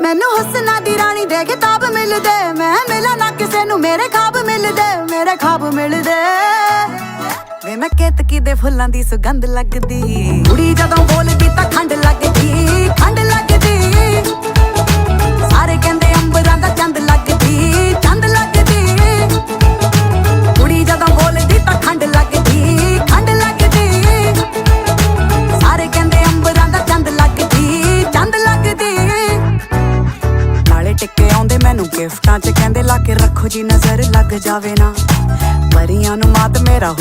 ਮੈਨੂੰ ਹੁਸਨਾ ਦੀ ਰਾਣੀ ਦੇ ਖਿਤਾਬ ਮਿਲਦੇ, ਮੈਂ ਮਿਲਾਂ ਨਾ ਕਿਸੇ ਨੂੰ ਮੇਰੇ ਖਾਬ ਮਿਲਦੇ, ਮੇਰੇ ਖਾਬ ਮਿਲਦੇ। ਵੇ ਮੈਂ ਕੇਤਕੀ ਦੇ ਫੁੱਲਾਂ ਦੀ ਸੁਗੰਧ ਲੱਗਦੀ, ਕੁੜੀ ਜਦੋਂ ਬੋਲਦੀ ਤਾਂ ਖੰਡ ਲੱਗਦੀ, ਖੰਡ ਲੱਗਦੀ। ਸਾਰੇ ਕਹਿੰਦੇ ਅੰਬਰਾਂ ਦਾ ਚੰਦ ਲੱਗਦੀ, ਚੰਦ ਲੱਗਦੀ। ਕੁੜੀ ਜਦੋਂ ਬੋਲਦੀ ਤਾਂ ਖੰਡ ਲੱਗਦੀ, ਖੰਡ ਲੱਗਦੀ। ਸਾਰੇ ਕਹਿੰਦੇ ਅੰਬਰਾਂ ਦਾ ਚੰਦ ਲੱਗਦੀ, ਚੰਦ ਲੱਗਦੀ। ਨਾਲੇ ਟਿੱਕੇ ਆਉਂਦੇ ਮੈਨੂੰ ਗਿਫਟਾਂ 'ਚ, ਕਹਿੰਦੇ ਲਾ ਕੇ ਰੱਖੋ ਜੀ ਨਜ਼ਰ ਲੱਗ ਜਾਵੇ ਨਾ। ਪਰੀਆਂ ਨੂੰ ਮਾਤ ਮੇਰਾ